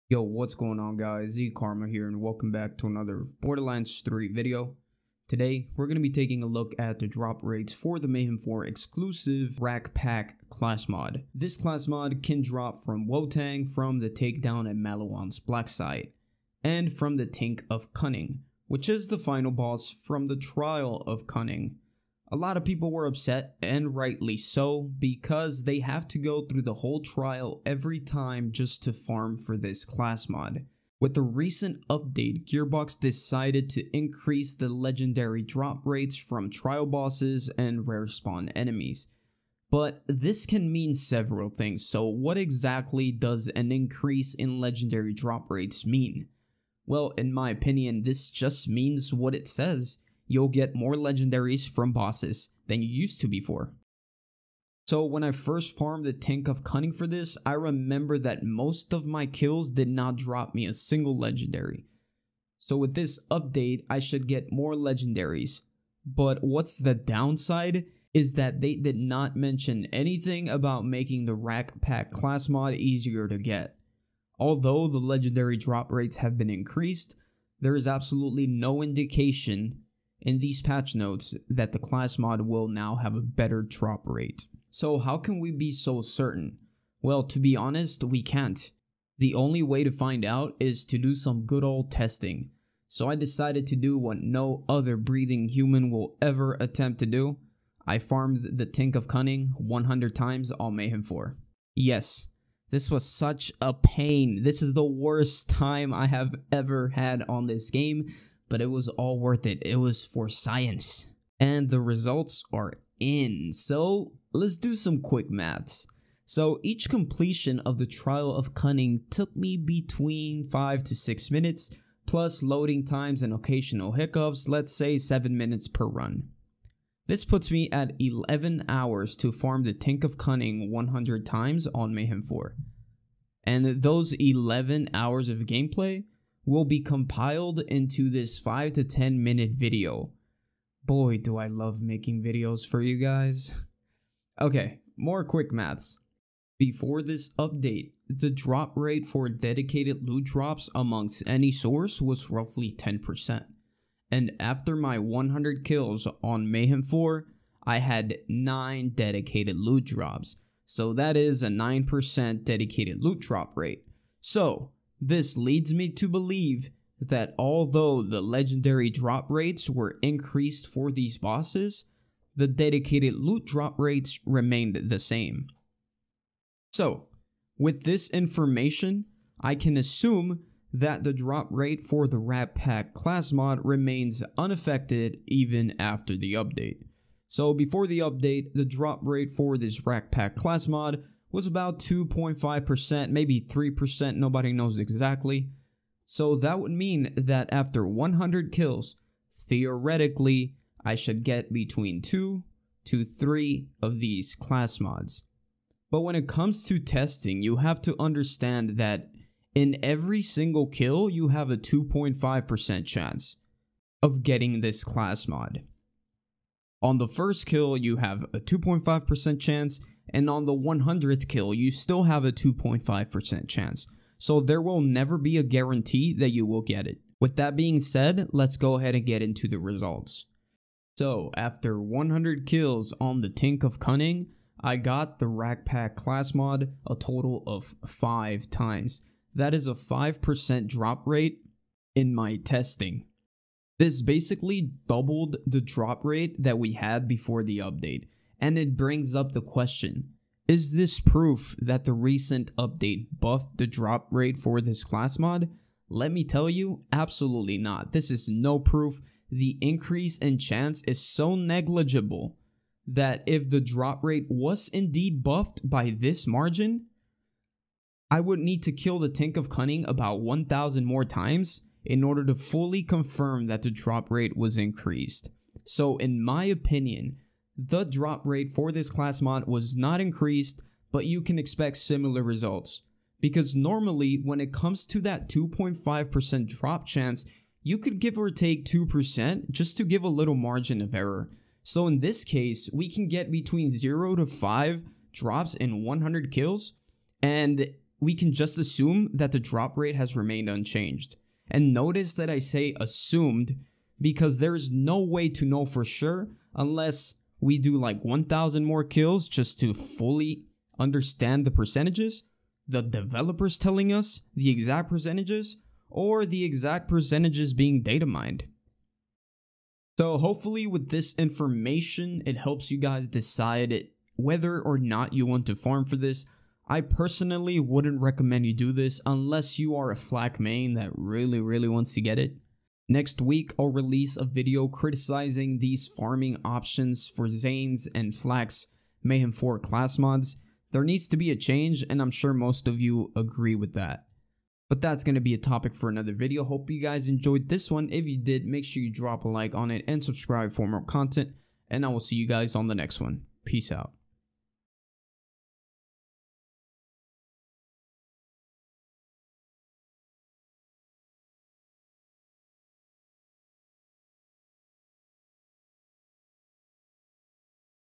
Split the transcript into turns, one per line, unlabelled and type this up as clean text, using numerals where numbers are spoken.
Yo, what's going on guys? Z Karma here and welcome back to another Borderlands 3 video. Today, we're going to be taking a look at the drop rates for the Mayhem 4 exclusive R4KK class mod. This class mod can drop from Wotang from the takedown at Maliwan's Black Site, and from the Tink of Cunning, which is the final boss from the Trial of Cunning. A lot of people were upset, and rightly so, because they have to go through the whole trial every time just to farm for this class mod. With the recent update, Gearbox decided to increase the legendary drop rates from trial bosses and rare spawn enemies. But this can mean several things, so what exactly does an increase in legendary drop rates mean? Well, in my opinion, this just means what it says. You'll get more legendaries from bosses than you used to before. So when I first farmed the Tink of Cunning for this, I remember that most of my kills did not drop me a single legendary. So with this update, I should get more legendaries. But what's the downside is that they did not mention anything about making the R4KK class mod easier to get. Although the legendary drop rates have been increased, there is absolutely no indication in these patch notes that the class mod will now have a better drop rate. So how can we be so certain? Well, to be honest, we can't. The only way to find out is to do some good old testing. So I decided to do what no other breathing human will ever attempt to do. I farmed the Tink of Cunning 100 times on Mayhem 4. Yes, this was such a pain. This is the worst time I have ever had on this game. But it was all worth it. It was for science. And the results are in. So let's do some quick maths. So each completion of the Trial of Cunning took me between 5 to 6 minutes, plus loading times and occasional hiccups, let's say 7 minutes per run. This puts me at 11 hours to farm the Tink of Cunning 100 times on Mayhem 4. And those 11 hours of gameplay will be compiled into this 5 to 10 minute video. Boy, do I love making videos for you guys. Okay, more quick maths. Before this update, the drop rate for dedicated loot drops amongst any source was roughly 10%. And after my 100 kills on Mayhem 4, I had 9 dedicated loot drops. So that is a 9% dedicated loot drop rate. So this leads me to believe that although the legendary drop rates were increased for these bosses, the dedicated loot drop rates remained the same. So, with this information, I can assume that the drop rate for the R4KK class mod remains unaffected even after the update. So before the update, the drop rate for this R4KK class mod was about 2.5%, maybe 3%, nobody knows exactly. So that would mean that after 100 kills, theoretically, I should get between 2 to 3 of these class mods. But when it comes to testing, you have to understand that in every single kill, you have a 2.5% chance of getting this class mod. On the first kill, you have a 2.5% chance, and on the 100th kill, you still have a 2.5% chance. So there will never be a guarantee that you will get it. With that being said, let's go ahead and get into the results. So after 100 kills on the Tink of Cunning, I got the R4KK class mod a total of 5 times. That is a 5% drop rate in my testing. This basically doubled the drop rate that we had before the update. And it brings up the question, is this proof that the recent update buffed the drop rate for this class mod? Let me tell you, absolutely not. This is no proof. The increase in chance is so negligible that if the drop rate was indeed buffed by this margin, I would need to kill the Tink of Cunning about 1,000 more times in order to fully confirm that the drop rate was increased. So in my opinion, the drop rate for this class mod was not increased, but you can expect similar results. Because normally, when it comes to that 2.5% drop chance, you could give or take 2% just to give a little margin of error. So in this case, we can get between 0 to 5 drops in 100 kills, and we can just assume that the drop rate has remained unchanged. And notice that I say assumed because there's no way to know for sure unless we do like 1,000 more kills just to fully understand the percentages, the developers telling us the exact percentages, or the exact percentages being data mined. So hopefully with this information, it helps you guys decide whether or not you want to farm for this. I personally wouldn't recommend you do this unless you are a flak main that really wants to get it. Next week, I'll release a video criticizing these farming options for Zane's and Flak's Mayhem 4 class mods. There needs to be a change, and I'm sure most of you agree with that. But that's going to be a topic for another video. Hope you guys enjoyed this one. If you did, make sure you drop a like on it and subscribe for more content. And I will see you guys on the next one. Peace out.